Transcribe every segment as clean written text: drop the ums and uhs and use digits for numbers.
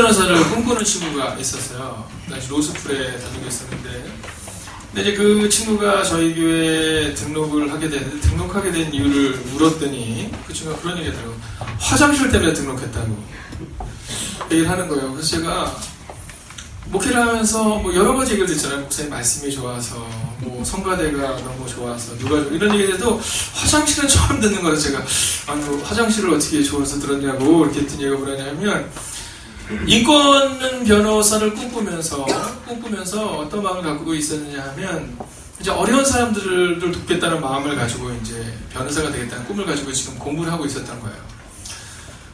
변호사를 꿈꾸는 친구가 있었어요. 당시 로스쿨에 다니고 있었는데, 근데 이제 그 친구가 저희 교회에 등록하게 된 이유를 물었더니 그 친구가 그런 얘기 하더라고요. 화장실 때문에 등록했다고 얘기를 하는 거예요. 그래서 제가 목회를 하면서 뭐 여러 가지 얘기를 듣잖아요. 목사님 말씀이 좋아서, 뭐 성가대가 너무 좋아서, 이런 얘기를 해도 화장실은 처음 듣는 거라서 제가 화장실을 어떻게 좋아서 들었냐고 이렇게 했더니 얘가 뭐라냐면, 인권 변호사를 꿈꾸면서 어떤 마음을 갖고 있었느냐 하면, 이제 어려운 사람들을 돕겠다는 마음을 가지고 이제 변호사가 되겠다는 꿈을 가지고 지금 공부를 하고 있었던 거예요.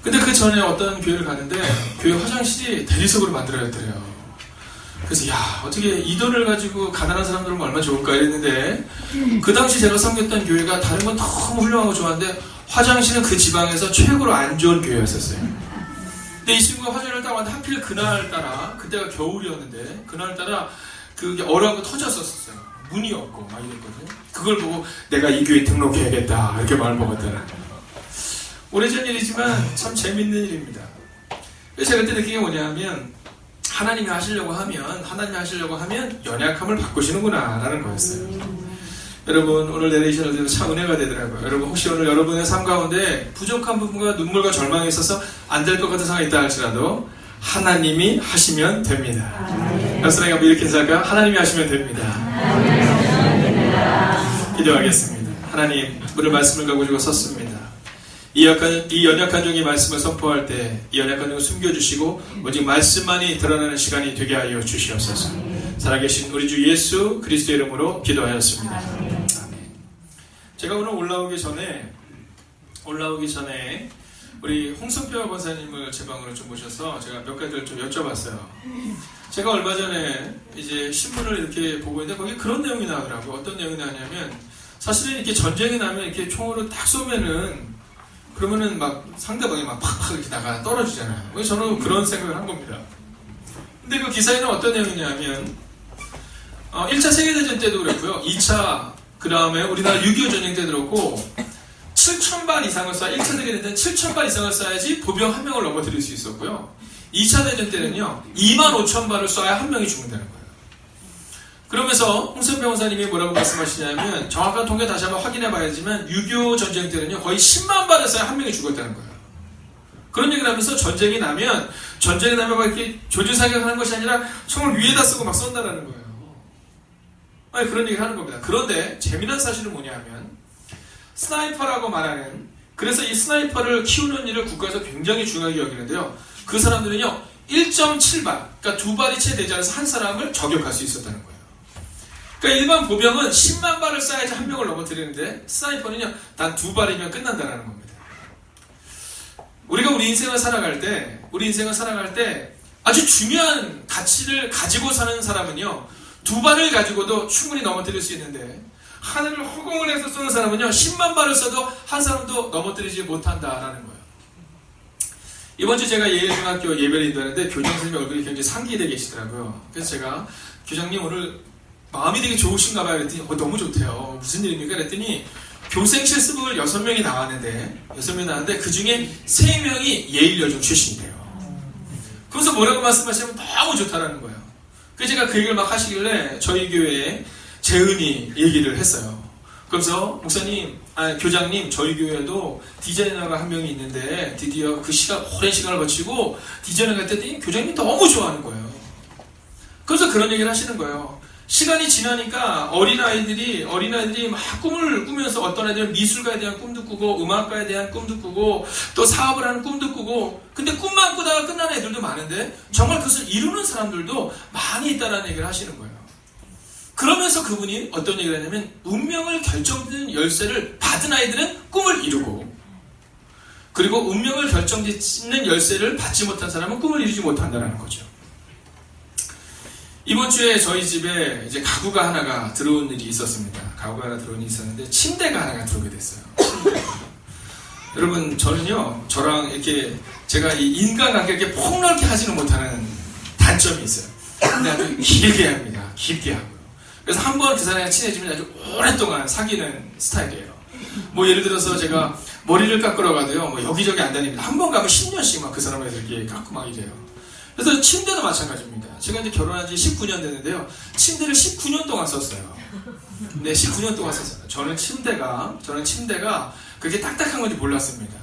근데 그 전에 어떤 교회를 갔는데 교회 화장실이 대리석으로 만들어졌더래요. 그래서 어떻게 이 돈을 가지고 가난한 사람들은 얼마나 좋을까 이랬는데, 그 당시 제가 섬겼던 교회가 다른 건 너무 훌륭하고 좋았는데 화장실은 그 지방에서 최고로 안 좋은 교회였었어요. 근데 이 친구가 화장실을 딱 왔는데 하필 그날따라, 그때가 겨울이었는데 그날따라 그게 얼어갖고 터졌었어요. 문이 없고 막 이랬거든요. 그걸 보고 내가 이 교회 등록해야겠다 이렇게 마음을 먹었다는 거예요. 오래전 일이지만 참 재밌는 일입니다. 그래서 제가 그때 느낀 게 뭐냐면, 하나님이 하시려고 하면 연약함을 바꾸시는구나 라는 거였어요. 여러분, 오늘 내레이션을 참 은혜가 되더라고요. 여러분, 혹시 오늘 여러분의 삶 가운데 부족한 부분과 눈물과 절망이 있어서 안 될 것 같은 상황이 있다 할지라도 하나님이 하시면 됩니다. 그래서 내가 이렇게 인사할까요? 하나님이 하시면 됩니다. 기도하겠습니다. 하나님, 오늘 말씀을 가지고 섰습니다. 이 연약한 종이 말씀을 선포할 때 이 연약한 종을 숨겨주시고 오직 말씀만이 드러나는 시간이 되게 하여 주시옵소서. 살아계신 우리 주 예수 그리스도의 이름으로 기도하였습니다. 아멘. 제가 오늘 올라오기 전에 우리 홍성표 권사님을 제 방으로 좀 모셔서 제가 몇 가지를 좀 여쭤봤어요. 제가 얼마 전에 이제 신문을 이렇게 보고 있는데 거기 그런 내용이 나오더라고요. 어떤 내용이 나오냐면, 사실은 이렇게 전쟁이 나면 이렇게 총으로 딱 쏘면은 그러면은 막 상대방이 막 팍팍 이렇게 나가 떨어지잖아요. 그래서 저는 그런 생각을 한 겁니다. 근데 그 기사에는 어떤 내용이냐면, 1차 세계대전 때도 그랬고요. 2차, 그 다음에 우리나라 6.25 전쟁 때도 그렇고, 7,000발 이상을 쏴야, 1차 세계대전 때는 7,000발 이상을 쏴야지 보병 한 명을 넘어뜨릴 수 있었고요. 2차 대전 때는요, 25,000발을 쏴야 한 명이 죽는다는 거예요. 그러면서 홍성표 원사님이 뭐라고 말씀하시냐면, 정확한 통계 다시 한번 확인해 봐야지만 6.25 전쟁 때는요 거의 10만 발을 쏴야 한 명이 죽었다는 거예요. 그런 얘기를 하면서 전쟁이 나면 막 이렇게 조지사격하는 것이 아니라 총을 위에다 쓰고 막 쏜다는 거예요. 아니, 그런 얘기를 하는 겁니다. 그런데 재미난 사실은 뭐냐면, 스나이퍼라고 말하는, 그래서 이 스나이퍼를 키우는 일을 국가에서 굉장히 중요하게 여기는데요, 그 사람들은요 1.7발, 그러니까 2발이 채 되지 않아서 한 사람을 저격할 수 있었다는 거예요. 그러니까 일반 보병은 10만 발을 쏴야지 한 명을 넘어뜨리는데, 스나이퍼는요 단 2발이면 끝난다는 겁니다. 우리가 우리 인생을 살아갈 때 아주 중요한 가치를 가지고 사는 사람은요 2발을 가지고도 충분히 넘어뜨릴 수 있는데, 하늘을 허공을 해서 쏘는 사람은요 10만 발을 쏴도 한 사람도 넘어뜨리지 못한다라는 거예요. 이번 주 제가 예일중학교 예배를 인도하는데 교장 선생님 얼굴이 굉장히 상기되어 계시더라고요. 그래서 제가, 교장님 오늘 마음이 되게 좋으신가 봐요. 그랬더니 너무 좋대요. 무슨 일입니까? 그랬더니 교생 실습을 6명이 나왔는데 그 중에 3명이 예일여중 출신이래요. 그래서 뭐라고 말씀하시면 너무 좋다라는 거예요. 그래서 제가 그 얘기를 막 하시길래 저희 교회에 재은이 얘기를 했어요. 그래서 교장님, 저희 교회도 디자이너가 한 명이 있는데 드디어 오랜 시간을 거치고 디자이너가 했더니 교장님이 너무 좋아하는 거예요. 그래서 그런 얘기를 하시는 거예요. 시간이 지나니까 어린아이들이 막 꿈을 꾸면서, 어떤 애들은 미술가에 대한 꿈도 꾸고 음악가에 대한 꿈도 꾸고 또 사업을 하는 꿈도 꾸고, 근데 꿈만 꾸다가 끝나는 애들도 많은데 정말 그것을 이루는 사람들도 많이 있다는 얘기를 하시는 거예요. 그러면서 그분이 어떤 얘기를 하냐면, 운명을 결정짓는 열쇠를 받은 아이들은 꿈을 이루고, 그리고 운명을 결정짓는 열쇠를 받지 못한 사람은 꿈을 이루지 못한다는 거죠. 이번 주에 저희 집에 이제 가구가 하나가 들어온 일이 있었습니다. 가구가 하나 들어온 일이 있었는데 침대가 하나가 들어오게 됐어요. 여러분, 저랑 이렇게 제가 이 인간관계를 이렇게 폭넓게 하지는 못하는 단점이 있어요. 근데 아주 길게 합니다. 깊게 하고요. 그래서 한 번 그 사람이랑 친해지면 아주 오랫동안 사귀는 스타일이에요. 뭐 예를 들어서 제가 머리를 깎으러 가도요, 뭐 여기저기 안 다닙니다. 한 번 가면 10년씩 막 그 사람한테 이렇게 깎고 막 이래요. 그래서 침대도 마찬가지입니다. 제가 이제 결혼한 지 19년 됐는데요. 침대를 19년 동안 썼어요. 네, 19년 동안 썼어요. 저는 침대가 그렇게 딱딱한 건지 몰랐습니다.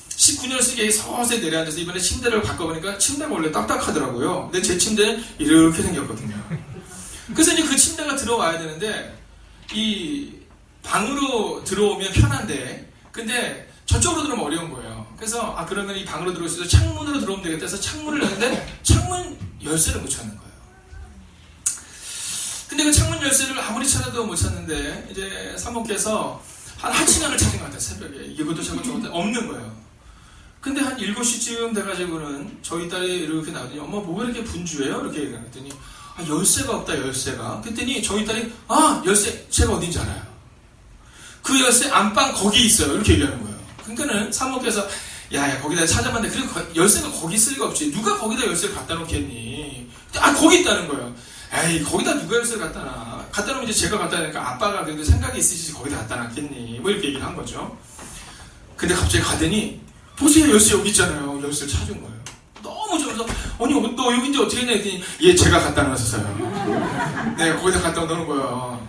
19년 쓰기에 서서히 내려앉아서 이번에 침대를 바꿔보니까 침대가 원래 딱딱하더라고요. 근데 제 침대는 이렇게 생겼거든요. 그래서 이제 그 침대가 들어와야 되는데 이 방으로 들어오면 편한데 근데 저쪽으로 들어오면 어려운 거예요. 그래서 그러면 이 방으로 들어올 수 있어서 창문으로 들어오면 되겠다 해서 창문을 열는데 창문 열쇠를 못 찾는 거예요. 근데 그 창문 열쇠를 아무리 찾아도 못 찾는데 이제 사모께서 한 1시간을 찾은 것 같아요. 새벽에. 이것도 저것도 없는 거예요. 근데 한 7시쯤 돼가지고는 저희 딸이 이렇게 나오더니 엄마 뭐가 이렇게 분주해요? 이렇게 얘기했더니 열쇠가 없다 열쇠가. 그랬더니 저희 딸이 열쇠 제가 어딘지 알아요. 그 열쇠 안방 거기 있어요. 이렇게 얘기하는 거예요. 그러니까는 사모께서 야 거기다 찾아봤는데 그리고 열쇠가 거기 있을 리가 없지. 누가 거기다 열쇠를 갖다 놓겠니? 거기 있다는 거예요. 에이 거기다 누가 열쇠를 갖다 놔. 갖다 놓으면 이제 제가 갖다 놓으니까 아빠가 그래도 생각이 있으시지 거기다 갖다 놨겠니. 뭐 이렇게 얘기를 한 거죠. 근데 갑자기 가더니 보세요 열쇠 여기 있잖아요. 열쇠를 찾은 거예요. 너무 좋아서 아니 너 여기인지 어떻게 했냐 했더니 제가 갖다 놨었어요. 네 거기다 갖다 놓는 거예요.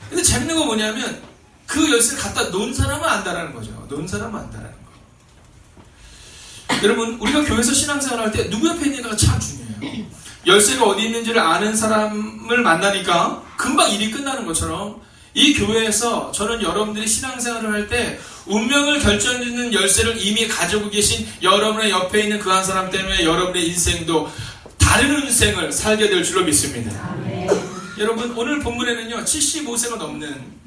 근데 재밌는 거 뭐냐면 그 열쇠를 갖다 놓은 사람은 안다라는 거죠. 놓은 사람은 안다라는 거. 여러분 우리가 교회에서 신앙생활 할 때 누구 옆에 있는가가 참 중요해요. 열쇠가 어디 있는지를 아는 사람을 만나니까 금방 일이 끝나는 것처럼 이 교회에서 저는 여러분들이 신앙생활을 할 때 운명을 결정짓는 열쇠를 이미 가지고 계신 여러분의 옆에 있는 그 한 사람 때문에 여러분의 인생도 다른 인생을 살게 될 줄로 믿습니다. 여러분 오늘 본문에는요 75세가 넘는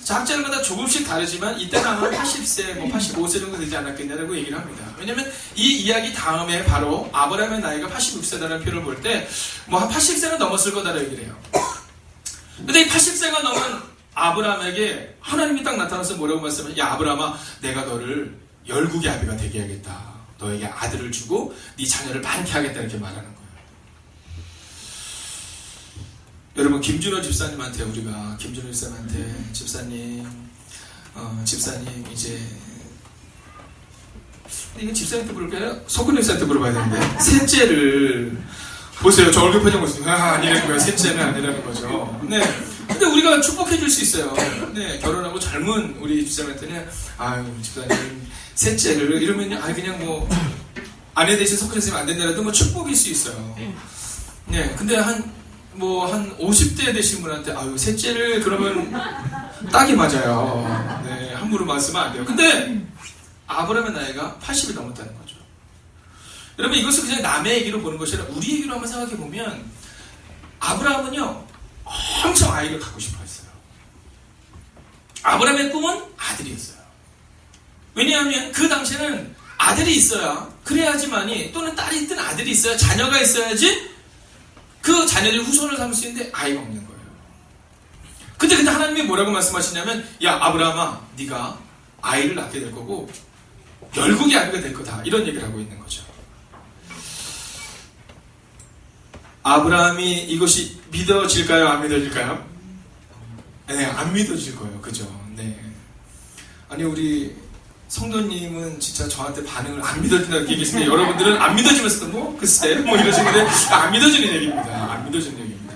학자들마다 조금씩 다르지만 이때는 아마 80세, 85세 정도 되지 않았겠냐라고 얘기를 합니다. 왜냐면 이 이야기 다음에 바로 아브라함의 나이가 86세라는 표를 볼 때 한 80세는 넘었을 거다라고 얘기를 해요. 근데 이 80세가 넘은 아브라함에게 하나님이 딱 나타나서 뭐라고 말씀하냐? 야 아브라함아 내가 너를 열국의 아비가 되게 하겠다. 너에게 아들을 주고 네 자녀를 많게 하겠다 이렇게 말하는 거예요. 여러분 김준호 집사님한테 우리가 김준호 집사님한테 집사님 이제 이건 집사님한테 물어볼까요? 석훈 집사한테 물어봐야 되는데 셋째를 보세요. 저 얼굴 표정 보세요. 아니라는 거예요. 셋째는 아니라는 거죠. 네. 근데 우리가 축복해 줄 수 있어요. 네. 결혼하고 젊은 우리 집사님한테는 아유 집사님 셋째를 이러면 그냥 아내 대신 석훈 선생님 안 된다라도 축복일 수 있어요. 네. 근데 한 50대 되신 분한테 셋째를 그러면 딱이 맞아요. 네, 함부로 말씀은 안 돼요. 근데 아브라함의 나이가 80이 넘었다는 거죠. 여러분 이것을 그냥 남의 얘기로 보는 것이 아니라 우리 얘기로 한번 생각해 보면 아브라함은요 엄청 아이를 갖고 싶어 했어요. 아브라함의 꿈은 아들이었어요. 왜냐하면 그 당시에는 아들이 있어야 그래야지만이 또는 딸이 있든 아들이 있어야 자녀가 있어야지 그 자녀들이 후손을 삼을 수 있는데 아이가 없는 거예요. 근데 하나님이 뭐라고 말씀하시냐면 야 아브라함아 네가 아이를 낳게 될 거고 열국의 아비가 될 거다 이런 얘기를 하고 있는 거죠. 아브라함이 이것이 믿어질까요? 안 믿어질까요? 네, 안 믿어질 거예요. 그죠? 네. 아니 우리 성도님은 진짜 저한테 반응을 안 믿어진다고 얘기했는데 여러분들은 안 믿어지면서도 글쎄 이러시는데 안 믿어지는 얘기입니다. 안 믿어지는 얘기입니다.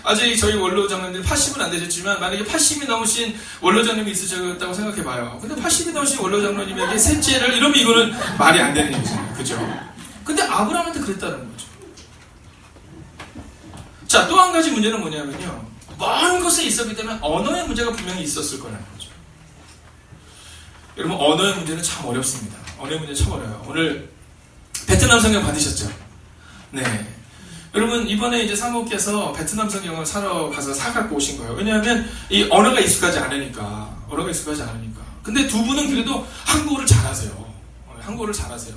아직 저희 원로장로님 80은 안 되셨지만 만약에 80이 넘으신 원로장님이 있으셨다고 생각해봐요. 근데 80이 넘으신 원로장로님에게 셋째를 이러면 이거는 말이 안 되는 얘기잖아요. 그죠? 근데 아브라함한테 그랬다는 거죠. 자, 또 한 가지 문제는 뭐냐면요. 먼 곳에 있었기 때문에 언어의 문제가 분명히 있었을 거라는 거죠. 여러분 언어의 문제는 참 어렵습니다. 언어의 문제는 참 어려워요. 오늘 베트남 성경 받으셨죠? 네. 여러분 이번에 이제 사모께서 베트남 성경을 사러 가서 사갖고 오신 거예요. 왜냐하면 이 언어가 익숙하지 않으니까. 근데 두 분은 그래도 한국어를 잘하세요. 한국어를 잘하세요.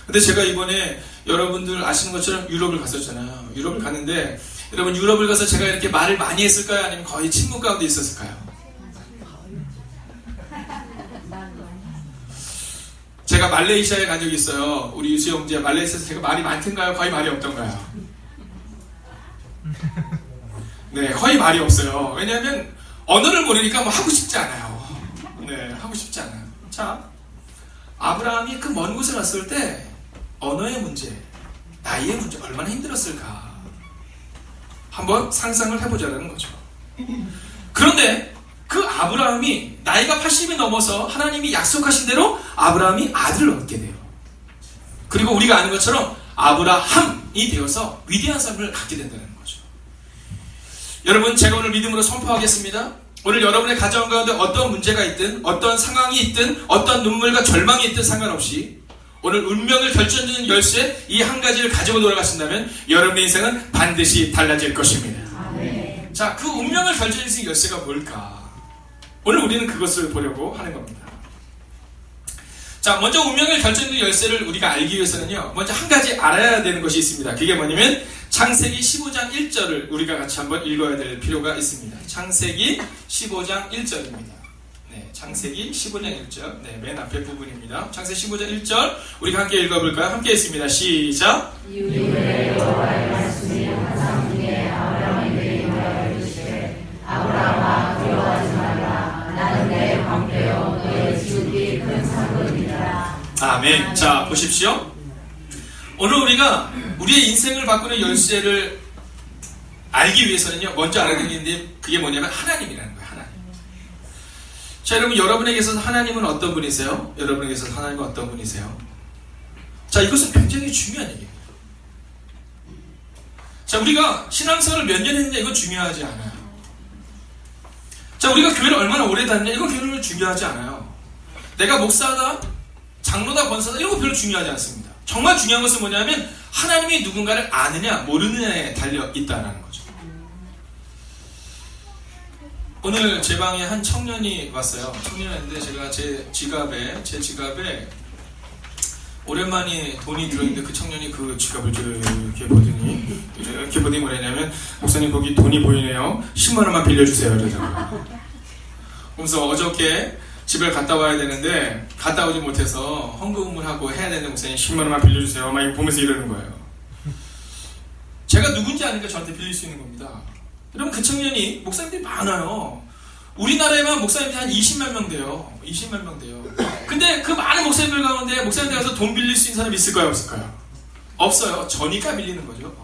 근데 제가 이번에 여러분들 아시는 것처럼 유럽을 갔었잖아요. 유럽을 갔는데 여러분 유럽을 가서 제가 이렇게 말을 많이 했을까요? 아니면 거의 침묵 가운데 있었을까요? 제가 말레이시아에 간 적이 있어요. 우리 유수 형제 말레이시아에서 제가 말이 많던가요? 거의 말이 없던가요? 네, 거의 말이 없어요. 왜냐하면 언어를 모르니까 하고 싶지 않아요. 네, 하고 싶지 않아요. 자, 아브라함이 그 먼 곳에 갔을 때 언어의 문제 나이의 문제 얼마나 힘들었을까 한번 상상을 해보자는 거죠. 그런데 그 아브라함이 나이가 80이 넘어서 하나님이 약속하신 대로 아브라함이 아들을 얻게 돼요. 그리고 우리가 아는 것처럼 아브라함이 되어서 위대한 삶을 갖게 된다는 거죠. 여러분, 제가 오늘 믿음으로 선포하겠습니다. 오늘 여러분의 가정 가운데 어떤 문제가 있든 어떤 상황이 있든 어떤 눈물과 절망이 있든 상관없이 오늘 운명을 결정짓는 열쇠 이 한 가지를 가지고 돌아가신다면 여러분의 인생은 반드시 달라질 것입니다. 아멘. 자, 그 운명을 결정짓는 열쇠가 뭘까? 오늘 우리는 그것을 보려고 하는 겁니다. 자, 먼저 운명을 결정짓는 열쇠를 우리가 알기 위해서는요, 먼저 한 가지 알아야 되는 것이 있습니다. 그게 뭐냐면 창세기 15장 1절을 우리가 같이 한번 읽어야 될 필요가 있습니다. 창세기 15장 1절입니다. 네, 창세기 15장 1절, 네, 맨 앞에 부분입니다. 창세기 15장 1절 우리가 함께 읽어볼까요? 함께 했습니다. 시작. 이후에 여호와의 말씀이 환상 중에 아브라함에게 임하여 이르시되 아브라함아 두려워하지 말라. 나는 내 방패요 너의 지극히 큰 상급이니라. 아멘. 자, 보십시오. 오늘 우리가 우리의 인생을 바꾸는 열쇠를 알기 위해서는요, 먼저 알아야 되는 게 그게 뭐냐면 하나님이라는 거예요. 하나님. 자, 여러분, 여러분에게서 하나님은 어떤 분이세요? 여러분에게서 하나님은 어떤 분이세요? 자, 이것은 굉장히 중요한 얘기예요. 자, 우리가 신앙생활을 몇 년 했느냐, 이건 중요하지 않아요. 자, 우리가 교회를 얼마나 오래 다녔냐, 이건 별로 중요하지 않아요. 내가 목사다, 장로다, 권사다, 이런 거 별로 중요하지 않습니다. 정말 중요한 것은 뭐냐면 하나님이 누군가를 아느냐 모르느냐에 달려 있다는 거죠. 오늘 제 방에 한 청년이 왔어요. 청년이 왔는데 제가 제 지갑에 오랜만에 돈이 들어있는데 그 청년이 그 지갑을 이렇게 보더니 뭐냐면 목사님 거기 돈이 보이네요. 10만 원만 빌려주세요. 이러더라고요. 그래서 어저께 집에 갔다 와야 되는데 갔다 오지 못해서 헌금을 하고 해야 되는데 목사님 10만 원만 빌려주세요. 막 이거 보면서 이러는 거예요. 제가 누군지 아니까 저한테 빌릴 수 있는 겁니다. 여러분, 그 청년이 목사님들이 많아요. 우리나라에만 목사님들이 한 20만 명 돼요. 20만 명 돼요. 근데 그 많은 목사님들 가운데 목사님들 가서 돈 빌릴 수 있는 사람이 있을까요? 없을까요? 없어요. 저니까 빌리는 거죠.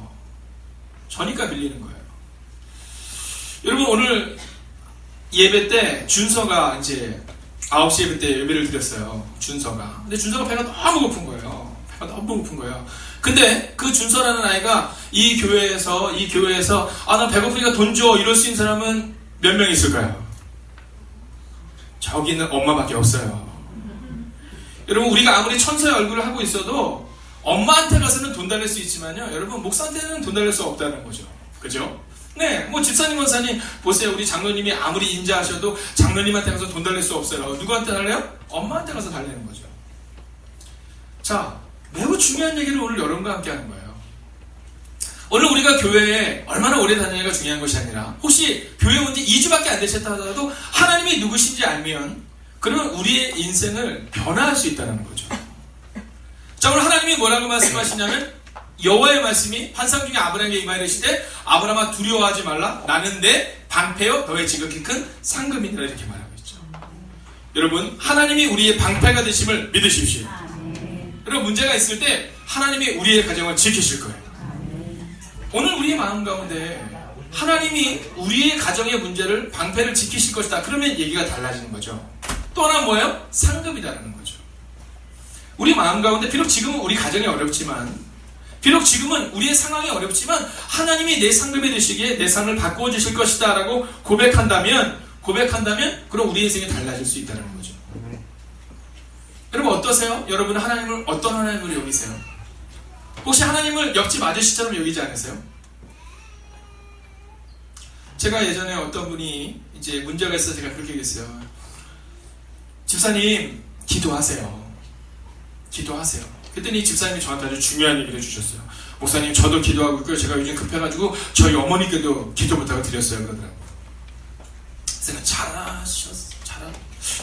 저니까 빌리는 거예요. 여러분, 오늘 예배 때 준서가 이제 9시 예배 때 예배를 드렸어요. 준서가. 근데 준서가 배가 너무 고픈 거예요. 배가 너무 고픈 거예요. 근데 그 준서라는 아이가 이 교회에서 아, 나 배고프니까 돈 줘 이럴 수 있는 사람은 몇 명 있을까요? 저기는 엄마밖에 없어요. 여러분, 우리가 아무리 천사의 얼굴을 하고 있어도 엄마한테 가서는 돈 달릴 수 있지만요, 여러분, 목사한테는 돈 달릴 수 없다는 거죠. 그죠? 네, 뭐 집사님, 권사님 보세요. 우리 장로님이 아무리 인자하셔도 장로님한테 가서 돈 달릴 수 없어요. 누구한테 달래요? 엄마한테 가서 달리는 거죠. 자, 매우 중요한 얘기를 오늘 여러분과 함께 하는 거예요. 오늘 우리가 교회에 얼마나 오래 다니냐가 중요한 것이 아니라 혹시 교회 온 지 2주밖에 안 되셨다 하더라도 하나님이 누구신지 알면 그러면 우리의 인생을 변화할 수 있다는 거죠. 자, 오늘 하나님이 뭐라고 말씀하시냐면 여호와의 말씀이 환상 중에 아브라함에게 임하여 이르시되 아브라함아 두려워하지 말라. 나는 내 방패요 너의 지극히 큰 상급이니라. 이렇게 말하고 있죠. 여러분, 하나님이 우리의 방패가 되심을 믿으십시오. 여러분, 문제가 있을 때 하나님이 우리의 가정을 지키실 거예요. 오늘 우리의 마음 가운데 하나님이 우리의 가정의 문제를 방패를 지키실 것이다. 그러면 얘기가 달라지는 거죠. 또 하나 뭐예요? 상급이다라는 거죠. 우리 마음 가운데 비록 지금은 우리 가정이 어렵지만, 비록 지금은 우리의 상황이 어렵지만 하나님이 내 상급이 되시기에 내 삶을 바꾸어 주실 것이다 라고 고백한다면 그럼 우리 인생이 달라질 수 있다는 거죠. 여러분, 어떠세요? 여러분은 하나님을 어떤 하나님으로 여기세요? 혹시 하나님을 옆집 아저씨처럼 여기지 않으세요? 제가 예전에 어떤 분이 이제 문제가 있어서 제가 그렇게 얘기했어요. 집사님, 기도하세요. 그랬더니 집사님이 저한테 아주 중요한 얘기를 해주셨어요. 목사님, 저도 기도하고 있고요. 제가 요즘 급해가지고 저희 어머니께도 기도 부탁을 드렸어요. 그러더라고요.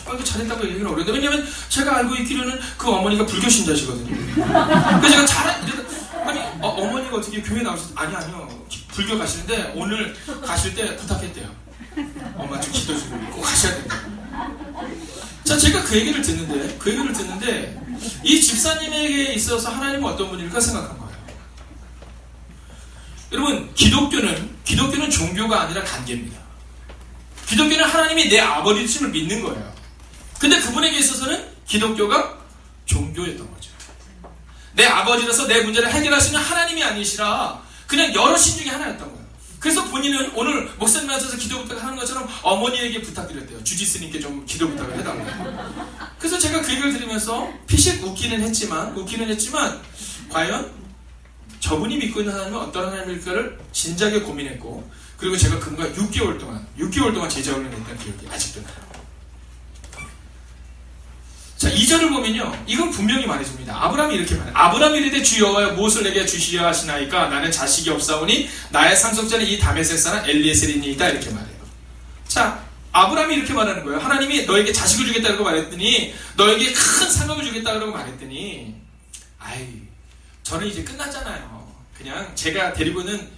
그래서 잘했다고 얘기는 어려운데, 왜냐면 제가 알고 있기로는 그 어머니가 불교 신자시거든요. 그래서 제가 아니, 어머니가 어떻게 교회 나오셨어요? 아니요. 불교 가시는데 오늘 가실 때 부탁했대요. 엄마 좀 기도 좀 꼭 하셔야 된다. 자, 제가 그 얘기를 듣는데 이 집사님에게 있어서 하나님은 어떤 분일까 생각한 거예요. 여러분, 기독교는 종교가 아니라 관계입니다. 기독교는 하나님이 내 아버지심을 믿는 거예요. 근데 그분에게 있어서는 기독교가 종교였던 거죠. 내 아버지라서 내 문제를 해결하시는 하나님이 아니시라 그냥 여러 신 중에 하나였던 거예요. 그래서 본인은 오늘 목사님 앞에서 기도 부탁을 하는 것처럼 어머니에게 부탁드렸대요. 주지스님께 좀 기도 부탁을 해달라고. 그래서 제가 그 얘기를 들으면서 피식 웃기는 했지만 과연 저분이 믿고 있는 하나님은 어떤 하나님일까를 진작에 고민했고, 그리고 제가 그분과 6개월 동안 제자훈련을 했던 기억이 아직도 나요. 자, 2절을 보면요, 이건 분명히 말해줍니다. 아브라함이 이렇게 말해요. 아브라함이 이르되 주 여호와여 무엇을 내게 주시려 하시나이까? 나는 자식이 없사오니 나의 상속자는 이 다메섹 사람 엘리에셀이니이다. 이렇게 말해요. 자, 아브라함이 이렇게 말하는 거예요. 하나님이 너에게 자식을 주겠다고 말했더니, 너에게 큰 상업을 주겠다고 말했더니, 저는 이제 끝났잖아요. 그냥 제가 데리고는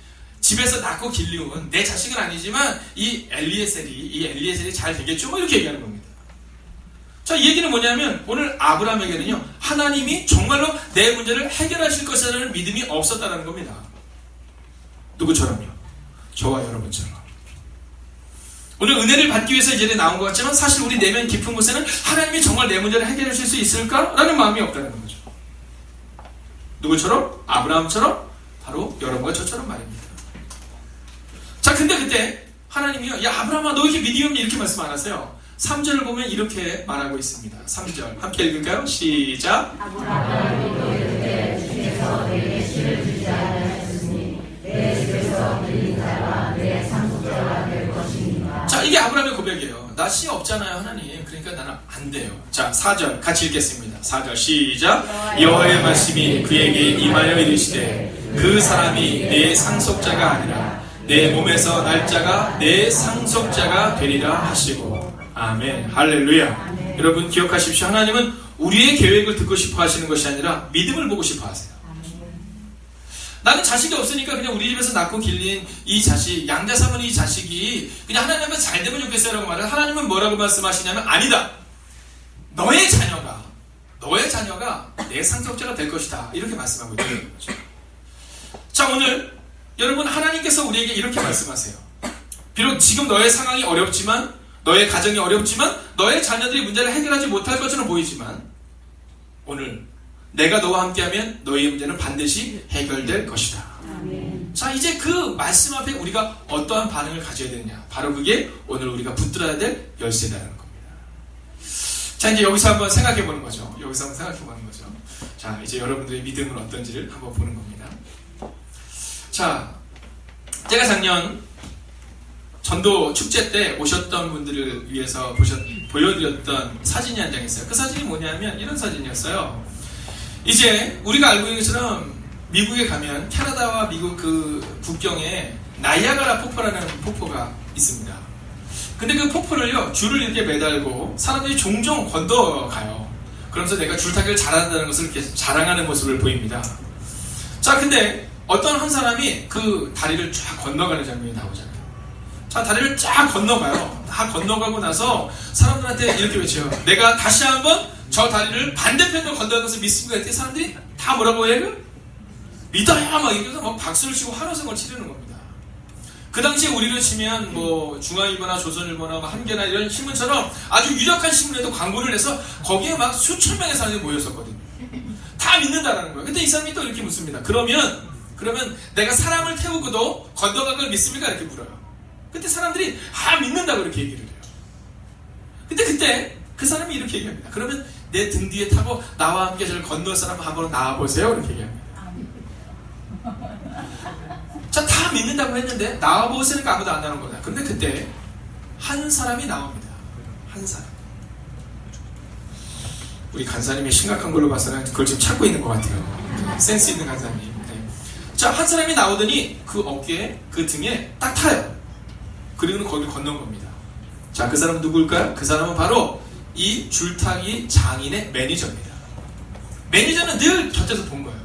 집에서 낳고 길리운 내 자식은 아니지만 이 엘리에셀이 잘 되겠죠? 뭐 이렇게 얘기하는 겁니다. 자, 이 얘기는 뭐냐면 오늘 아브라함에게는요, 하나님이 정말로 내 문제를 해결하실 것이라는 믿음이 없었다는 겁니다. 누구처럼요? 저와 여러분처럼. 오늘 은혜를 받기 위해서 이 자리에 나온 것 같지만 사실 우리 내면 깊은 곳에는 하나님이 정말 내 문제를 해결하실 수 있을까라는 마음이 없다는 거죠. 누구처럼? 아브라함처럼? 바로 여러분과 저처럼 말입니다. 자, 근데 그때 하나님이요, 야 아브라함아 너 이렇게 믿음이 없니? 이렇게 말씀 안 하세요. 3절을 보면 이렇게 말하고 있습니다. 3절 함께 읽을까요? 시작. 아브라함이 또 이르되 주께서 내게 씨를 주지 아니하셨으니 내 집에서 빌린 자가 내 상속자가 될 것이니라. 자, 이게 아브라함의 고백이에요. 나 씨 없잖아요 하나님. 그러니까 나는 안 돼요. 자, 4절 같이 읽겠습니다. 4절 시작. 여호와의 말씀이 그에게 임하여 이르시되 그 사람이 내 상속자가 아니라 내 몸에서 날 자가 내 상속자가 되리라 하시고. 아멘. 할렐루야. 아멘. 여러분 기억하십시오. 하나님은 우리의 계획을 듣고 싶어 하시는 것이 아니라 믿음을 보고 싶어 하세요. 나는 자식이 없으니까 그냥 우리 집에서 낳고 길린 이 자식, 양자 삼은 이 자식이 그냥 하나님 앞에 잘 되면 좋겠어요 라고 말해요. 하나님은 뭐라고 말씀하시냐면 아니다. 너의 자녀가 내 상속자가 될 것이다. 이렇게 말씀하고 있는 거죠. 자, 오늘 여러분 하나님께서 우리에게 이렇게 말씀하세요. 비록 지금 너의 상황이 어렵지만, 너의 가정이 어렵지만, 너의 자녀들이 문제를 해결하지 못할 것처럼 보이지만, 오늘 내가 너와 함께하면 너의 문제는 반드시 해결될 것이다. 아멘. 자, 이제 그 말씀 앞에 우리가 어떠한 반응을 가져야 되느냐, 바로 그게 오늘 우리가 붙들어야 될 열쇠라는 겁니다. 자, 이제 여기서 한번 생각해 보는 거죠. 자, 이제 여러분들의 믿음은 어떤지를 한번 보는 겁니다. 자, 제가 작년 전도 축제 때 오셨던 분들을 위해서 보여드렸던 사진이 한 장 있어요. 그 사진이 뭐냐면 이런 사진이었어요. 이제 우리가 알고 있는 것처럼 미국에 가면 캐나다와 미국 그 국경에 나이아가라 폭포라는 폭포가 있습니다. 근데 그 폭포를요, 줄을 이렇게 매달고 사람들이 종종 건너가요. 그러면서 내가 줄타기를 잘한다는 것을 이렇게 자랑하는 모습을 보입니다. 자, 근데 어떤 한 사람이 그 다리를 쫙 건너가는 장면이 나오잖아요. 자, 다리를 쫙 건너가요. 다 건너가고 나서 사람들한테 이렇게 외쳐요. 내가 다시 한번 저 다리를 반대편으로 건너는 것을 믿습니다. 했더니 사람들이 다 뭐라고 해요? 믿어요! 막 이러면서 막 박수를 치고 환호성을 치르는 겁니다. 그 당시에 우리로 치면 뭐 중앙일보나 조선일보나 뭐 한겨레나 이런 신문처럼 아주 유력한 신문에도 광고를 해서 거기에 막 수천 명의 사람들이 모였었거든요. 다 믿는다라는 거예요. 근데 이 사람이 또 이렇게 묻습니다. 그러면 내가 사람을 태우고도 건너간 걸 믿습니까? 이렇게 물어요. 그때 사람들이 믿는다고 이렇게 얘기를 해요. 근데 그때 그 사람이 이렇게 얘기합니다. 그러면 내 등 뒤에 타고 나와 함께 저를 건널 사람 한번 나와보세요. 이렇게 얘기합니다. 자, 다 믿는다고 했는데 나와보세요니까 아무도 안 나오는 거다. 근데 그때 한 사람이 나옵니다. 한 사람. 우리 간사님이 심각한 걸로 봐서는 그걸 지금 찾고 있는 것 같아요. 센스 있는 간사님. 네. 자, 한 사람이 나오더니 그 어깨에, 그 등에 딱 타요. 그리고는 거기를 건넌 겁니다. 자, 그 사람은 누굴까요? 그 사람은 바로 이 줄타기 장인의 매니저입니다. 매니저는 늘 곁에서 본 거예요.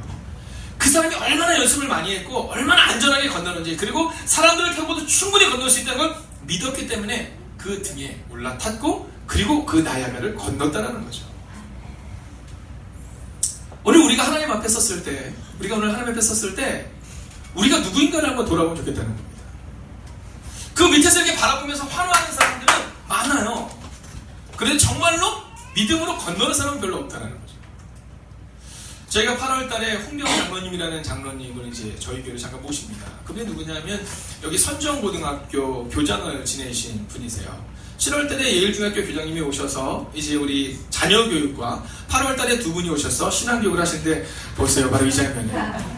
그 사람이 얼마나 연습을 많이 했고 얼마나 안전하게 건너는지, 그리고 사람들을 태우고도 충분히 건널 수 있다는 걸 믿었기 때문에 그 등에 올라탔고 그리고 그 나야가를 건넜다는 거죠. 오늘 우리가 하나님 앞에 섰을 때, 우리가 누구인가를 한번 돌아보면 좋겠다는 겁니다. 그 밑에서 이렇게 바라보면서 환호하는 사람들은 많아요. 그런데 정말로 믿음으로 건너는 사람은 별로 없다는 거죠. 저희가 8월 달에 홍병 장로님이라는 장로님을 이제 저희 교회로 잠깐 모십니다. 그분이 누구냐면 여기 선정고등학교 교장을 지내신 분이세요. 7월 달에 예일중학교 교장님이 오셔서 이제 우리 자녀 교육과 8월 달에 두 분이 오셔서 신앙교육을 하시는데 보세요. 바로 이 장면이에요.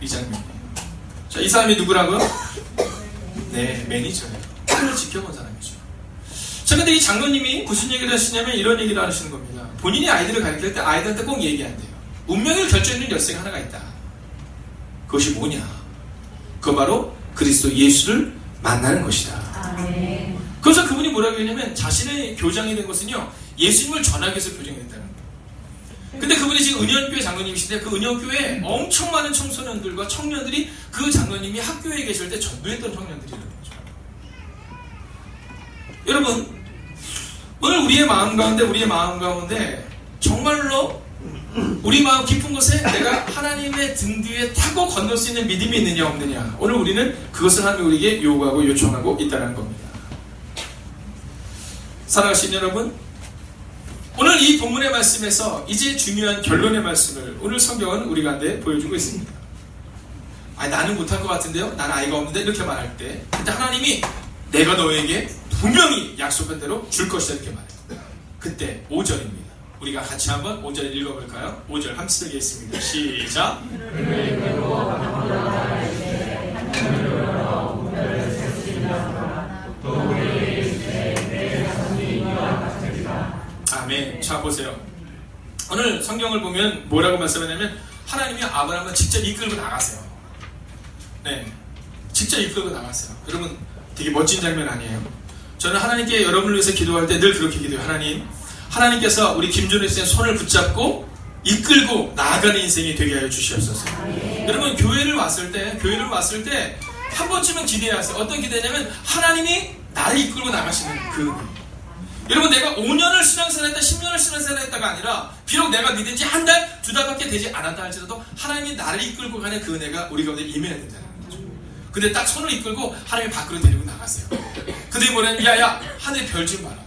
이 장면. 자, 이 사람이 누구라고요? 네, 매니저예요. 그걸 지켜본 사람이죠. 자, 근데 이 장로님이 무슨 얘기를 하시냐면 이런 얘기를 하시는 겁니다. 본인이 아이들을 가르칠 때 아이들한테 꼭 얘기한대요. 운명을 결정해주는 열쇠가 하나가 있다. 그것이 뭐냐? 그거 바로 그리스도 예수를 만나는 것이다. 아멘. 그래서 그분이 뭐라고 했냐면 자신의 교장이 된 것은요, 예수님을 전하기 위해서 교장이 됐다는 거예요. 근데 그분이 지금 은현교회 장로님이신데 그 은현교회에 엄청 많은 청소년들과 청년들이 그 장로님이 학교에 계실 때 전도했던 청년들이라는 거죠. 여러분, 오늘 우리의 마음 가운데 정말로 우리 마음 깊은 곳에 내가 하나님의 등 뒤에 타고 건널 수 있는 믿음이 있느냐 없느냐, 오늘 우리는 그것을 하나님이 우리에게 요구하고 요청하고 있다는 겁니다. 사랑하시는 여러분, 오늘 이 본문의 말씀에서 이제 중요한 결론의 말씀을 오늘 성경은 우리 가운데 보여주고 있습니다. 나는 못할 것 같은데요? 나는 아이가 없는데? 이렇게 말할 때 그때 하나님이 내가 너에게 분명히 약속한 대로 줄 것이다 이렇게 말해요. 그때 5절입니다. 우리가 같이 한번 5절 읽어볼까요? 5절 함께 읽겠습니다. 시작. 아멘. 자, 보세요. 오늘 성경을 보면 뭐라고 말씀하냐면 하나님이 아브라함을 직접 이끌고 나가세요. 네, 직접 이끌고 나갔어요. 여러분, 되게 멋진 장면 아니에요? 저는 하나님께 여러분을 위해서 기도할 때 늘 그렇게 기도해요. 하나님께서 우리 김준호 씨의 손을 붙잡고 이끌고 나아가는 인생이 되게 하여 주시옵소서. 여러분, 교회를 왔을 때 한 번쯤은 기대하세요. 어떤 기대냐면 하나님이 나를 이끌고 나가시는 그 은혜. 여러분, 내가 5년을 신앙생활 했다, 10년을 신앙생활 했다가 아니라 비록 내가 믿은 지 한 달, 두 달밖에 되지 않았다 할지라도 하나님이 나를 이끌고 가는 그 은혜가 우리 가운데 임해야 된다는 거죠. 근데 딱 손을 이끌고 하나님이 밖으로 데리고 나가세요. 그들이 뭐냐면 야야, 하늘 별 좀 봐라.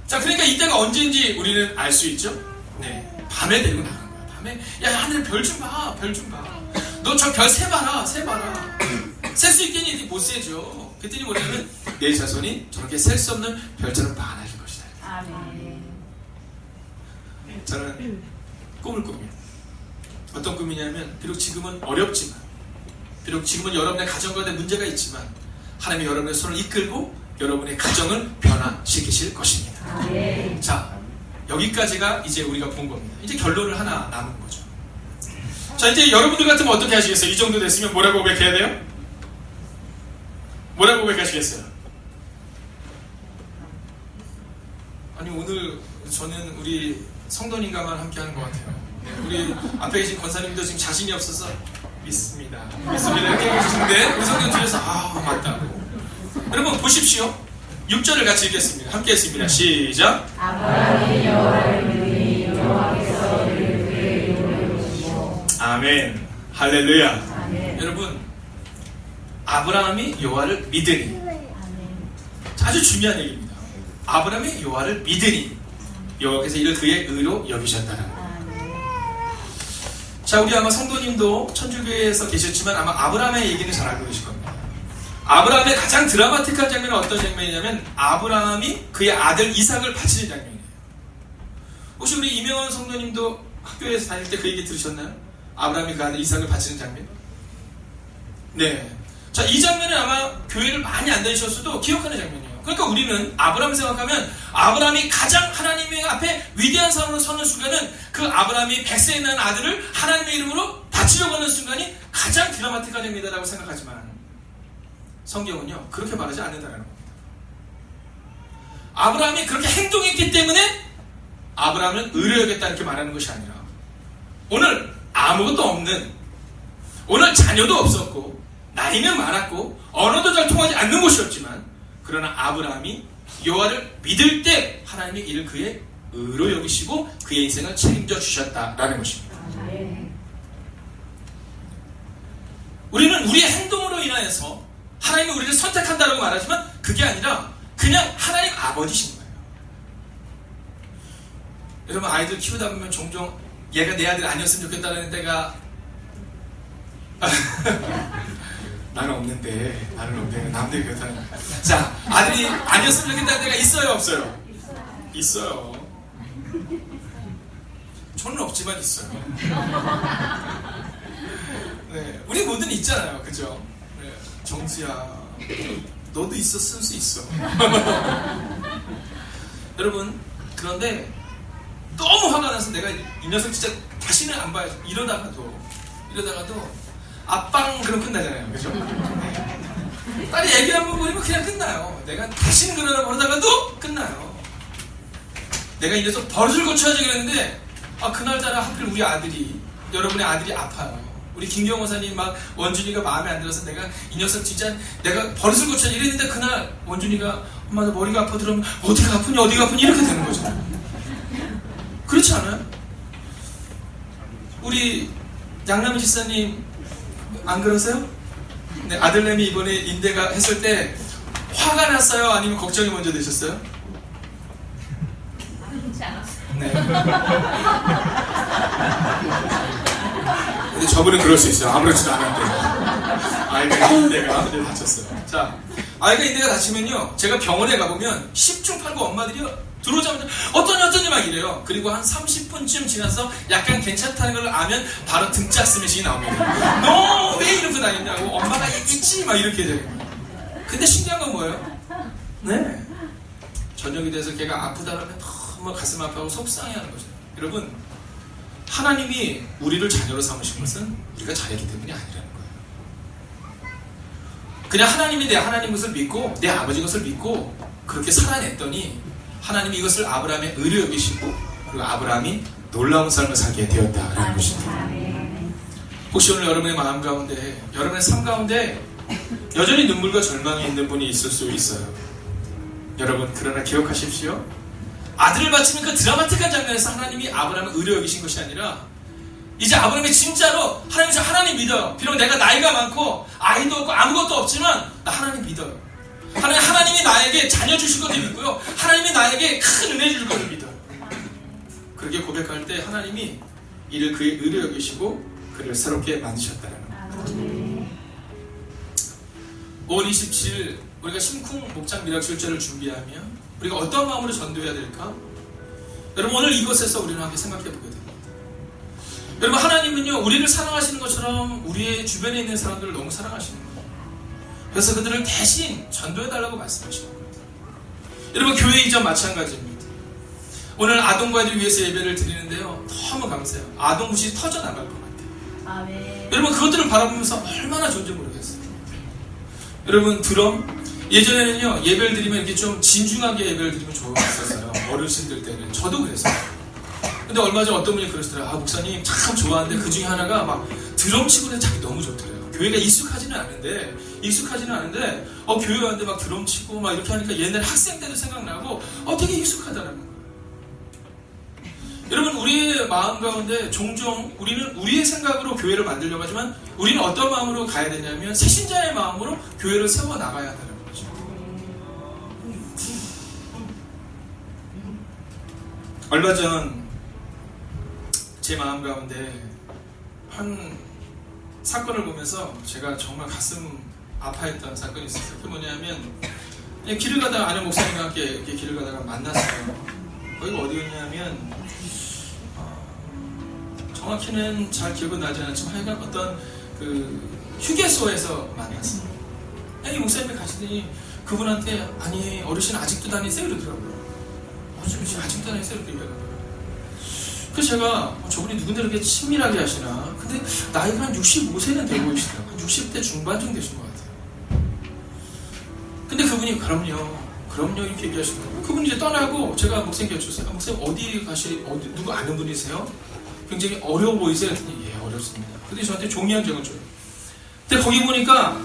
자, 그러니까 이때가 언제인지 우리는 알 수 있죠? 네, 밤에 데리고 나간 거야. 밤에 야, 하늘 별 좀 봐, 별 좀 봐. 너 저 별 세봐라. 셀 수 있겠니? 못 세죠. 그랬더니 뭐냐면 내 자손이 저렇게 셀 수 없는 별처럼 많아질 것이다. 아멘. 저는 꿈을 꿉니다. 어떤 꿈이냐면 비록 지금은 어렵지만, 비록 지금은 여러분의 가정 가운데 문제가 있지만 하나님이 여러분의 손을 이끌고 여러분의 가정을 변화시키실 것입니다. 아멘. 자, 여기까지가 이제 우리가 본 겁니다. 이제 결론을 하나 남은 거죠. 자, 이제 여러분들 같으면 어떻게 하시겠어요? 이 정도 됐으면 뭐라고 고백해야 돼요? 뭐라고 고백하시겠어요? 아니, 오늘 저는 우리 성도님과만 함께 하는 것 같아요. 네, 우리 앞에 계신 권사님도 지금 자신이 없어서 믿습니다 이렇게 계시는데 우리 성도 뒤에서 맞다고. 여러분 보십시오. 6절을 같이 읽겠습니다. 함께 했습니다. 시작. 아브라함이 여호와를 믿으니 여호와께서 이를 그의 이름을 부르시고. 아멘. 할렐루야. 아멘. 여러분, 아브라함이 여호와를 믿으니, 아멘. 아주 중요한 얘기입니다. 아브라함이 여호와를 믿으니 여호와께서 이를 그의 의로 여기셨다는 거예요. 자, 우리 아마 성도님도 천주교회에서 계셨지만 아마 아브라함의 얘기는 잘 알고 계실 겁니다. 아브라함의 가장 드라마틱한 장면은 어떤 장면이냐면 아브라함이 그의 아들 이삭을 바치는 장면이에요. 혹시 우리 이명원 성도님도 학교에서 다닐 때 그 얘기 들으셨나요? 아브라함이 그 아들 이삭을 바치는 장면? 네. 자, 이 장면은 아마 교회를 많이 안 다니셨어도 기억하는 장면이에요. 그러니까 우리는 아브라함을 생각하면 아브라함이 가장 하나님의 앞에 위대한 사람으로 서는 순간은 그 아브라함이 100세에 낳은 아들을 하나님의 이름으로 바치려고 하는 순간이 가장 드라마틱한 장면이라고 생각하지만 성경은요, 그렇게 말하지 않는다는 겁니다. 아브라함이 그렇게 행동했기 때문에 아브라함은 의로 여겼다 이렇게 말하는 것이 아니라 오늘 아무것도 없는, 오늘 자녀도 없었고 나이는 많았고 언어도 잘 통하지 않는 곳이었지만 그러나 아브라함이 여호와를 믿을 때 하나님이 이를 그의 의로 여기시고 그의 인생을 책임져 주셨다라는 것입니다. 우리는 우리의 행동으로 인하여서 하나님이 우리를 선택한다고 말하지만 그게 아니라 그냥 하나님 아버지신 거예요. 여러분 아이들 키우다 보면 종종 얘가 내 아들 아니었으면 좋겠다는 때가 나는 없는데 남들이 그렇다는 거야. 자, 아들이 아니었으면 좋겠다는 때가 있어요 없어요? 있어요. 저는 없지만 있어요. 네, 우리 모두는 있잖아요, 그죠? 네, 정수야, 너도 있었을 수 있어. 여러분, 그런데 너무 화가 나서 내가 이 녀석 진짜 다시는 안 봐야지. 이러다가도 아빵 그럼 끝나잖아요, 그죠? 네. 딸이 애기 한번 보이면 그냥 끝나요. 내가 다시는 그러다가도 끝나요. 내가 이 녀석 버릇을 고쳐야지 그랬는데 그날따라 하필 우리 아들이, 여러분의 아들이 아파요. 우리 김경 원사님 막 원준이가 마음에 안 들어서 내가 이 녀석 진짜 내가 버릇을 고쳐야지 이랬는데 그날 원준이가 엄마 나 머리가 아파 들으면 어디가 아프니 이렇게 되는 거죠. 그렇지 않아요? 우리 양남 지사님 안 그러세요? 네, 아들내미 이번에 인대가 했을 때 화가 났어요? 아니면 걱정이 먼저 되셨어요? 그렇지 않았어요. 네. 근데 저분은 그럴 수 있어요. 아무렇지도 않은데 아이가 인대가 다쳤어요. 자, 아이가 인대가 다치면요, 제가 병원에 가보면 10중 8구 엄마들이요 들어오자마자 어떠니 막 이래요. 그리고 한 30분쯤 지나서 약간 괜찮다는 걸 아면 바로 등짝 스매싱이 나옵니다. 너 왜 이러고 다녔냐고, 엄마가 있지 막 이렇게 돼요. 근데 신기한 건 뭐예요? 네, 저녁이 돼서 걔가 아프다라면 너무 가슴 아파하고 속상해하는 거죠. 여러분, 하나님이 우리를 자녀로 삼으신 것은 우리가 잘했기 때문이 아니라는 거예요. 그냥 하나님이 내 하나님 것을 믿고 내 아버지 것을 믿고 그렇게 살아냈더니 하나님이 이것을 아브라함의 의로 여기시고 그리고 아브라함이 놀라운 삶을 살게 되었다라는 것입니다. 혹시 오늘 여러분의 마음 가운데, 여러분의 삶 가운데 여전히 눈물과 절망이 있는 분이 있을 수 있어요. 여러분, 그러나 기억하십시오. 아들을 바치는 그 드라마틱한 장면에서 하나님이 아브라함을 의로 여기신 것이 아니라 이제 아브라함이 진짜로 하나님 믿어요. 비록 내가 나이가 많고 아이도 없고 아무것도 없지만 나 하나님 믿어요. 하나님이 나에게 자녀 주실 것을 믿고요, 하나님이 나에게 큰 은혜 주실 것을 믿어요. 그렇게 고백할 때 하나님이 이를 그의 의로 여기시고 그를 새롭게 만드셨다는 거예요. 5월 27일 우리가 심쿵 목장 미락술제를 준비하면 우리가 어떤 마음으로 전도해야 될까? 여러분, 오늘 이곳에서 우리는 함께 생각해 보게 됩니다. 여러분, 하나님은요 우리를 사랑하시는 것처럼 우리의 주변에 있는 사람들을 너무 사랑하시는 거예요. 그래서 그들을 대신 전도해달라고 말씀하시는 거예요. 여러분, 교회 이전 마찬가지입니다. 오늘 아동과를 위해서 예배를 드리는데요, 너무 감사해요. 아동굿이 터져나갈 것 같아요. 아멘. 여러분, 그것들을 바라보면서 얼마나 좋은지 모르겠어요. 여러분, 드럼, 예전에는요 예배를 드리면 이렇게 좀 진중하게 예배를 드리면 좋았었어요. 어르신들 때는. 저도 그랬어요. 근데 얼마 전 어떤 분이 그러시더라고요. 목사님 참 좋아하는데 그 중에 하나가 막 드럼 치고는 자기 너무 좋더래요. 교회가 익숙하지는 않은데 교회 왔는데 막 드럼 치고 막 이렇게 하니까 옛날 학생 때도 생각나고 되게 익숙하더라고요. 여러분, 우리의 마음 가운데 종종 우리는 우리의 생각으로 교회를 만들려고 하지만 우리는 어떤 마음으로 가야 되냐면 새신자의 마음으로 교회를 세워나가야 한다는 거죠. 얼마 전 제 마음 가운데 한 사건을 보면서 제가 정말 가슴 아파했던 사건이 있었어요. 그게 뭐냐면 길을 가다가 아는 목사님과 함께 이렇게 길을 가다가 만났어요. 거기가 어디였냐면 정확히는 잘 기억은 나지 않았지만 하여간 어떤 그 휴게소에서 만났어요. 이 목사님이 가시더니 그분한테 아니 어르신 아직도 다니세요? 이러더라고요. 어르신 아직도 다니세요? 이렇게 얘기하더라고요. 그래서 제가 저분이 누군데 이렇게 친밀하게 하시나, 근데 나이가 한 65세는 되고 계시더라고요. 한 60대 중반쯤 되신 것 같아요. 근데 그분이 그럼요 이렇게 얘기하시더라고요. 그분이 이제 떠나고 제가 목사님께 여쭈었어요. 목사님 누구 아는 분이세요? 굉장히 어려워 보이세요? 그랬더니 예, 어렵습니다. 근데 저한테 종이 한 장을 줘요. 근데 거기 보니까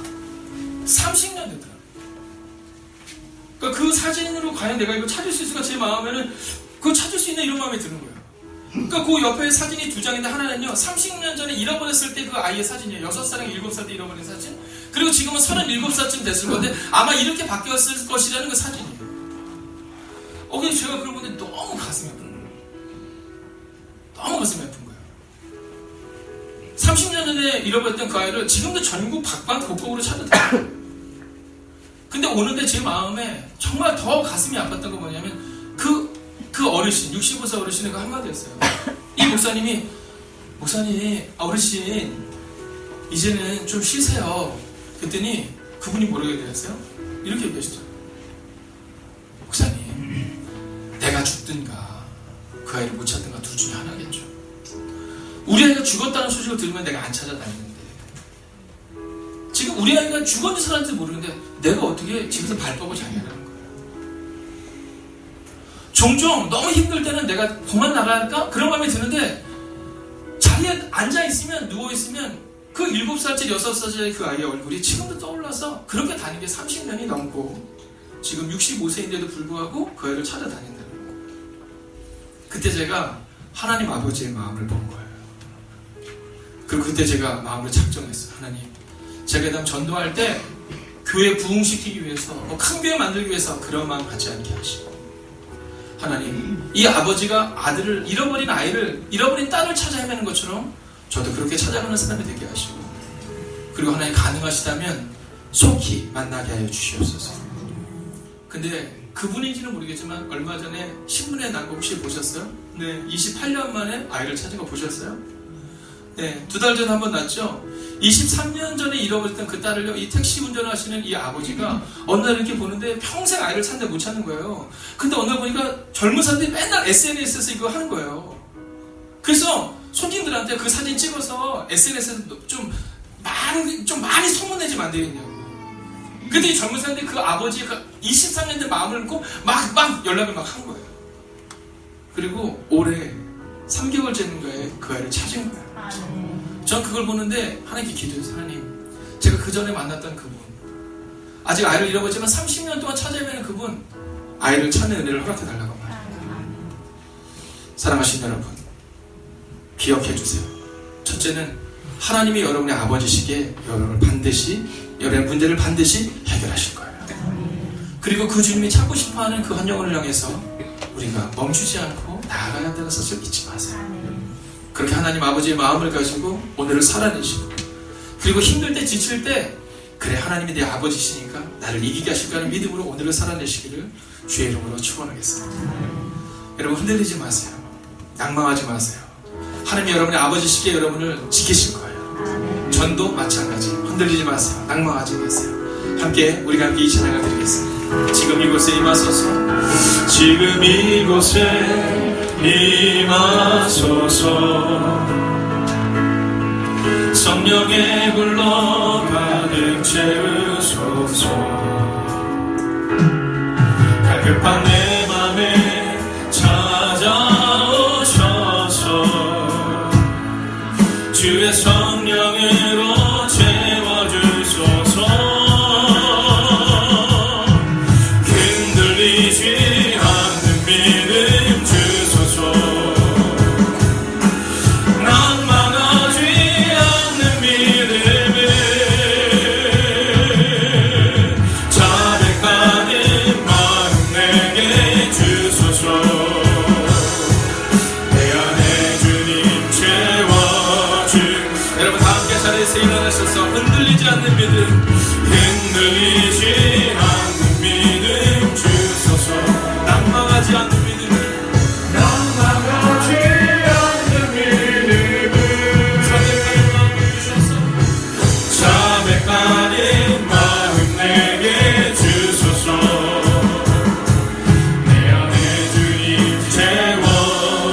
30년 되더라고요. 그러니까 그 사진으로 과연 내가 이거 찾을 수 있을까? 제 마음에는 그거 찾을 수 있나 이런 마음이 드는 거예요. 그러니까 그 옆에 사진이 두 장인데 하나는요 30년 전에 잃어버렸을 때 그 아이의 사진이에요. 6살이랑 7살 때 잃어버린 사진. 그리고 지금은 37살쯤 됐을 건데 아마 이렇게 바뀌었을 것이라는 그 사진이에요. 근데 제가 그걸 보는데 너무 가슴이 아픈 거예요. 너무 가슴이 아픈 거예요. 30년 전에 잃어버렸던 그 아이를 지금도 전국 박방곡곡으로 찾아다녀요. 근데 오는데 제 마음에 정말 더 가슴이 아팠던 건 뭐냐면 그 어르신, 65세 어르신의 그 한마디였어요. 이 목사님, 어르신, 이제는 좀 쉬세요. 그랬더니 그분이 뭐라고 얘기했어요? 이렇게 얘기하시죠. 목사님, 내가 죽든가 그 아이를 못 찾든가 둘 중에 하나겠죠. 우리 아이가 죽었다는 소식을 들으면 내가 안 찾아다니는데 지금 우리 아이가 죽었는지 살았는지 모르는데 내가 어떻게 집에서 발버둥을 자냐는 거예요. 종종 너무 힘들 때는 내가 그만 나가야 할까? 그런 마음이 드는데 자리에 앉아있으면 누워있으면 그 7살짜리 6살짜리 그 아이의 얼굴이 지금도 떠올라서 그렇게 다닌 게 30년이 넘고 지금 65세인데도 불구하고 그 아이를 찾아다닌다는 거예요. 그때 제가 하나님 아버지의 마음을 본 거예요. 그리고 그때 제가 마음을 작정했어요. 하나님, 제가 다음 전도할 때 교회 부흥시키기 위해서 큰 교회 만들기 위해서 그런 마음 갖지 않게 하시고 하나님, 이 아버지가 아들을 잃어버린 아이를 잃어버린 딸을 찾아 헤매는 것처럼 저도 그렇게 찾아가는 사람이 되게 하시고 그리고 하나님 가능하시다면 속히 만나게 하여 주시옵소서. 근데 그분인지는 모르겠지만 얼마 전에 신문에 난 거 혹시 보셨어요? 네, 28년 만에 아이를 찾은 거 보셨어요? 네, 2달 전에 한번 났죠? 23년 전에 잃어버렸던 그 딸을요, 이 택시 운전을 하시는 이 아버지가 어느 날 이렇게 보는데 평생 아이를 찾는데 못 찾는 거예요. 근데 어느 날 보니까 젊은 사람들이 맨날 SNS에서 이거 하는 거예요. 그래서 손님들한테 그 사진 찍어서 SNS에서 좀 많이 소문내지면 안 되겠냐고. 근데 이 젊은 사람들이 그 아버지가 23년 된 마음을 놓고 막 연락을 막 한 거예요. 그리고 올해 3개월 되는 거에 그 아이를 찾은 거예요. 전 그걸 보는데 하나님께 기도해서 하나님, 제가 그 전에 만났던 그분, 아직 아이를 잃어버렸지만 30년 동안 찾아 헤매는 그분, 아이를 찾는 은혜를 허락해달라고 말합니다. 사랑하신 여러분, 기억해 주세요. 첫째는 하나님이 여러분의 아버지시기에 여러분의 문제를 반드시 해결하실 거예요. 그리고 그 주님이 찾고 싶어하는 그 한 영혼을 향해서 우리가 멈추지 않고 나아가야 한다는 사실을 잊지 마세요. 그렇게 하나님 아버지의 마음을 가지고 오늘을 살아내시고 그리고 힘들 때 지칠 때 그래 하나님이 내 아버지시니까 나를 이기게 하실 거라는 믿음으로 오늘을 살아내시기를 주의 이름으로 축원하겠습니다. 여러분 흔들리지 마세요. 낭망하지 마세요. 하나님이 여러분의 아버지시기에 여러분을 지키실 거예요. 전도 마찬가지. 흔들리지 마세요. 낭망하지 마세요. 우리가 함께 이 찬양을 드리겠습니다. 지금 이곳에 임하소서. 지금 이곳에 임하소서. 성령의 불로 가득 채우소서. 갈급한 내 맘에 찾아오셔서 주의 성령으로 채워주소서. 흔들리지 않는 믿음 주소서. 낭만하지 않는 믿음을 자백하는 마음 내게 주소서. 내 안에 주님 채워주. 여러분 다 함께 자리에서 일어나셔서 흔들리지 않는 믿음, 흔들리지 않는 믿음 주소서. 낭망하지 않는 믿음, 낭망하지 않는 믿음을 자백하는 마음 주소서. 자백하는 마음 내게 주소서. 내 안에 주님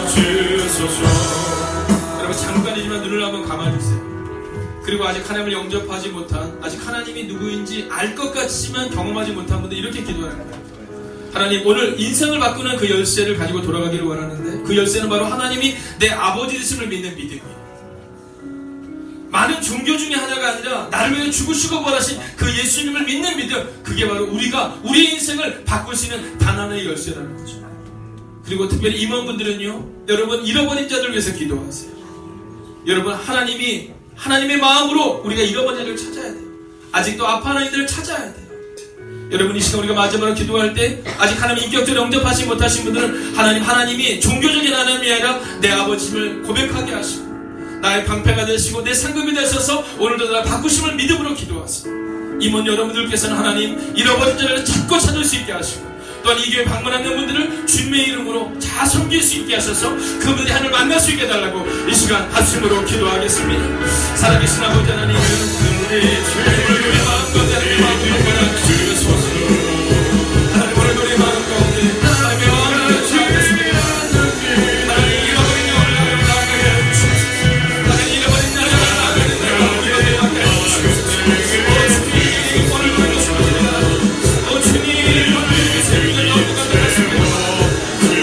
채워주소서. 여러분 잠깐이지만 눈을 한번 감아주세요. 그리고 아직 하나님을 영접하지 못한, 아직 하나님이 누구인지 알 것 같지만 경험하지 못한 분들 이렇게 기도하는 거예요. 하나님, 오늘 인생을 바꾸는 그 열쇠를 가지고 돌아가기를 원하는데 그 열쇠는 바로 하나님이 내 아버지 되심을 믿는 믿음이에요. 많은 종교 중에 하나가 아니라 나를 위해 죽으시고 부활하신 그 예수님을 믿는 믿음, 그게 바로 우리가 우리의 인생을 바꿀 수 있는 단 하나의 열쇠라는 거죠. 그리고 특별히 임원분들은요, 여러분 잃어버린 자들 위해서 기도하세요. 여러분 하나님의 마음으로 우리가 잃어버린 자들을 찾아야 돼요. 아직도 아파하는 이들을 찾아야 돼요. 여러분 이 시간 우리가 마지막으로 기도할 때 아직 하나님 인격적으로 영접하지 못하신 분들은 하나님이 종교적인 하나님이 아니라 내 아버지를 고백하게 하시고 나의 방패가 되시고 내 상급이 되셔서 오늘도 나를 바꾸심을 믿음으로 기도하세요. 임원 여러분들께서는 하나님 잃어버린 자를 찾고 찾을 수 있게 하시고 또한 이 교회 방문하는 분들을 주님의 이름으로 잘 섬길 수 있게 하셔서 그분들이 하나님을 만날 수 있게 해달라고 이 시간 합심으로 기도하겠습니다. 살아계신 아버지 하나님, 우리 마음과 하나님의 마음을 주소서. 하나님 오늘 우리 마음 가운데 하나님의 마음을 주시겠습니다. 하나님 잃어버린 영혼을 나가게 주시옵소서. 하나님 잃어버린 자를 나가게 주시옵소서. 주님 오늘 우리가 소원합니다. 주님 세상을 너무 감사했습니다.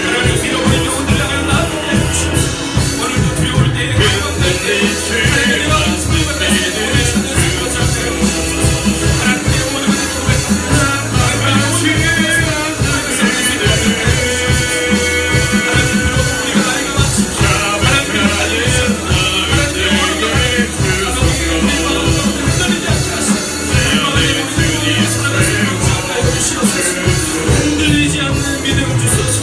하나님 잃어버린 영혼을 나가게 주시옵소서. 오늘도 두려울 때 감동될 때 하나님의 마음을 주님을 흔들리지 않는 믿음 주소서.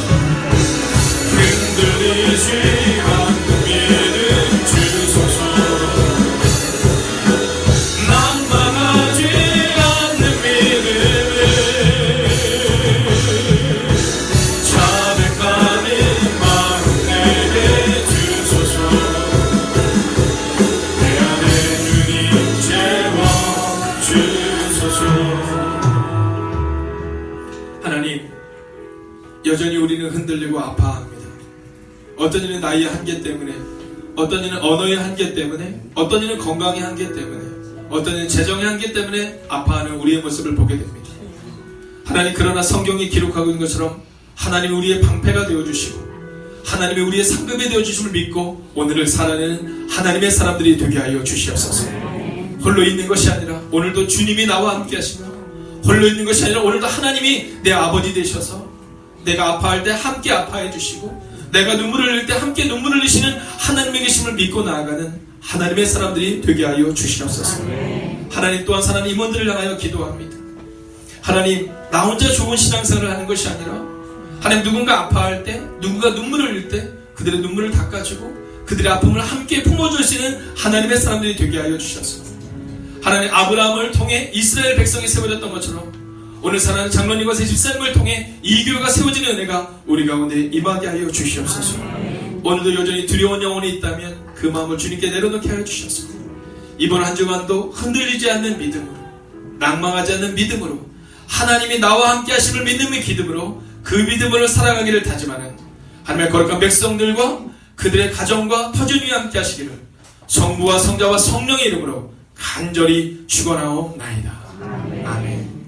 흔들리지 않는 믿음 주소서. 난망하지 않는 믿음을 자백하는 마음 내게 주소서. 내 안에 눈이 채워 주소서. 하나님, 여전히 우리는 흔들리고 아파합니다. 어떤 이는 나이의 한계 때문에, 어떤 이는 언어의 한계 때문에, 어떤 이는 건강의 한계 때문에, 어떤 이는 재정의 한계 때문에 아파하는 우리의 모습을 보게 됩니다. 하나님, 그러나 성경이 기록하고 있는 것처럼 하나님이 우리의 방패가 되어주시고 하나님이 우리의 상급이 되어주심을 믿고 오늘을 살아내는 하나님의 사람들이 되게 하여 주시옵소서. 홀로 있는 것이 아니라 오늘도 주님이 나와 함께 하시고 홀로 있는 것이 아니라 오늘도 하나님이 내 아버지 되셔서 내가 아파할 때 함께 아파해 주시고 내가 눈물을 흘릴 때 함께 눈물을 흘리시는 하나님의 계심을 믿고 나아가는 하나님의 사람들이 되게 하여 주시옵소서. 하나님 또한 사람 임원들을 향하여 기도합니다. 하나님, 나 혼자 좋은 신앙생활을 하는 것이 아니라 하나님 누군가 아파할 때 누군가 눈물을 흘릴 때 그들의 눈물을 닦아주고 그들의 아픔을 함께 품어줄 수 있는 하나님의 사람들이 되게 하여 주셔서 하나님 아브라함을 통해 이스라엘 백성이 세워졌던 것처럼 오늘 사랑하는 장로님과 제 집사님을 통해 이 교회가 세워지는 은혜가 우리 가운데 임하게 하여 주시옵소서. 오늘도 여전히 두려운 영혼이 있다면 그 마음을 주님께 내려놓게 하여 주셔서 이번 한 주간도 흔들리지 않는 믿음으로 낭망하지 않는 믿음으로 하나님이 나와 함께 하심을 믿는 믿음으로 그 믿음으로 살아가기를 다짐하는 하나님의 거룩한 백성들과 그들의 가정과 터전 위에 함께 하시기를 성부와 성자와 성령의 이름으로 간절히 축원하옵나이다. 아멘.